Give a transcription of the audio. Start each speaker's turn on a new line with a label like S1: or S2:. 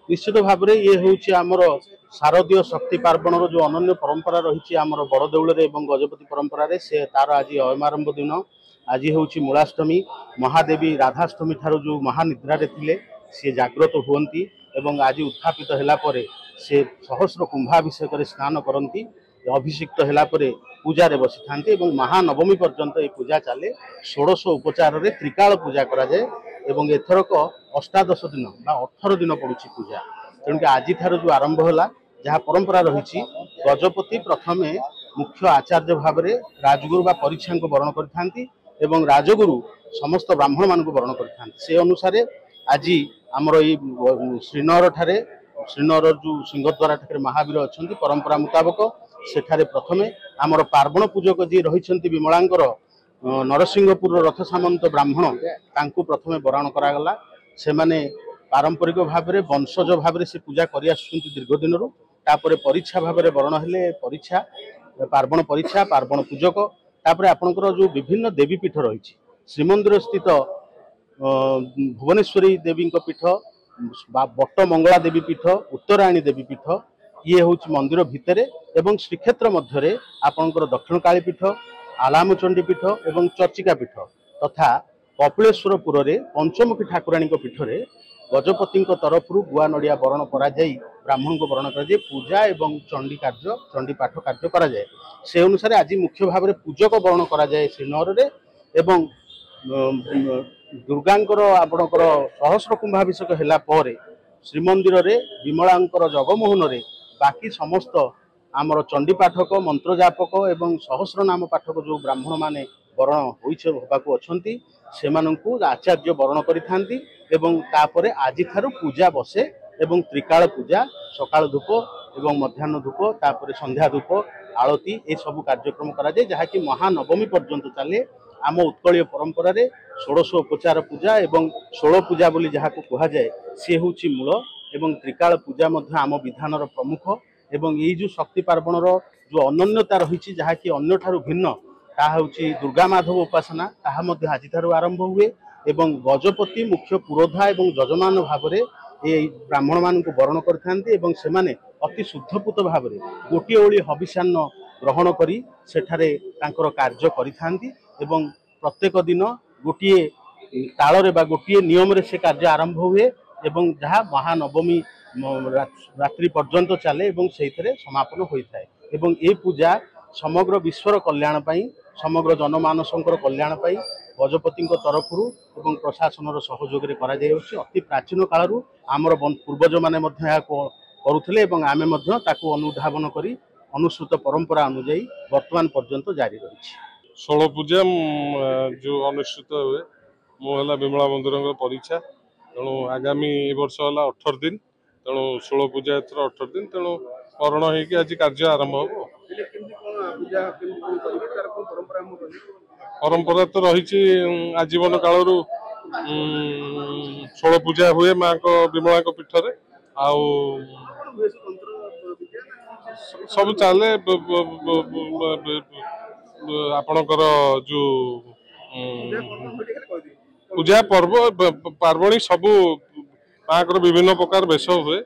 S1: निश्चित भाव में ये हूँ आमर शारदीय शक्ति पार्वण जो अनन्य परंपरा रही आमर बड़देउल एवं गजपति परंपरा से तार आज अयमारंभ दिन आज हूँ मूलाष्टमी महादेवी राधाष्टमी ठार जो महानिद्रा थे सी जाग्रत हुंती एवं आज उत्थापित है से सहस्र कुंभाभिषेक स्नान करती अभिषिक्त है पूजा बसी था महानवमी पर्यंत ये पूजा चले 16 उपचार त्रिकाल पूजा कराए एवं एथरक अष्टादश दिन 18 दिन पड़ू पूजा तेणुक आज ठार जो आरंभ है जहाँ परंपरा रही गजपति प्रथम मुख्य आचार्य भाव में राजगुरु बा परीक्षा को वर्ण कर राजगुरु समस्त ब्राह्मण मान वर्ण कर अनुसार आज आमर श्रीनगर ठारे श्रीनगर जो सिंहद्वारा ठारे महावीर अच्छा परंपरा मुताबक सेठारे प्रथम आमर पार्वण पूजक जी रही विमलांकर नरसिंहपुर रथ सामंत ब्राह्मण तांकु प्रथम बरण करागला से माने पारंपरिक भाव में वंशज भाव से पूजा कर दीर्घ दिन तापर परीक्षा भाव में बरण हेले परीक्षा पार्वण परीक्षा पार्वण पूजक तापर आपणकर जो विभिन्न देवीपीठ रही श्रीमंदिर स्थित भुवनेश्वरी देवी पीठ बट मंगला देवी पीठ उत्तरायणी देवी पीठ ये हूँ मंदिर भितर एवं श्रीक्षेत्र मध्य आपणकर दक्षिण काली पीठ आलामचंडी पीठ एवं चर्चिका पीठ तथा कपिलेश्वरपुर में पंचमुखी ठाकुराणी पीठ में गजपति तरफ गुआ नड़िया बरण कर ब्राह्मण को बरण कर पूजा एवं चंडी कार्य चंडी पाठ कार्य कराए से अनुसार आज मुख्य भाव में पूजक बरण कराए श्रीनगर एवं दुर्गांकर आपणकर सहस्र कुंभाभिषेक है श्रीमंदिर रे विमलांकर जगमोहन रे बाकी समस्त आमर चंडी पाठक मंत्र जापक एवं सहस्र नाम पाठक जो ब्राह्मण माने वरण होबाकू अच्छी से आचार्य वरण करी आज ठार पूजा बसे एवं त्रिकाल पूजा सकाल धूप एवं मध्याह्न धूप तापर संध्या धूप आलती ये सब कार्यक्रम कराए जहाँकि महानवमी पर्यंत चले आम उत्कलीय परंपरा रे 16 उपचार पूजा एवं 16 पूजा बोली जहाँ को कह जाए सी हूँ मूल एवं त्रिकाल पूजा मध्य आम विधानर प्रमुख एवं ये जो शक्ति पार्वण जो अनन्यता रही जहाँकि अन्य ठारू भिन्न ता हूँ दुर्गा माधव उपासना ताहा मध्य आज ठारू आरंभ हुए एवं गजपति मुख्य पुरोधा एवं जजमान भाव में ये ब्राह्मण मान वरण करते अति शुद्धपूत भाव में गोटे ओली हविषान्न ग्रहण करी सेठारे तांकर कार्य करिथांती एवं प्रत्येक दिन गोटे ताल बा गोटे नियम रे से कार्य आरंभ हुए एवं जहाँ महानवमी रात्रि पर्यंत चले एवं से समापन होता है एवं ये पूजा समग्र विश्वर कल्याण पाई समग्र जनमानसंकर कल्याण पाई गजपति तरफ एवं प्रशासन सहयोग अति प्राचीन कालू आमर पूर्वज माने करुले आमे अनुधावन करी अनुसृत परंपरा अनुजाई वर्तमान पर्यंत जारी रही
S2: 16 पूजा जो अनुष्ठित हुए मुझे विमला मंदिर परीक्षा तेणु आगामी वर्ष है 18 दिन तेणु 16 पूजा एथर 18 दिन तेणु करण हो आज कार्य आरंभ हो परंपरा तो रही आजीवन काल 16 पूजा हुए माँ को विमला पीठ रे सब चले आपणकर जो पूजा पर्व पार्वणी सबू माँ विभिन्न प्रकार वेश हुए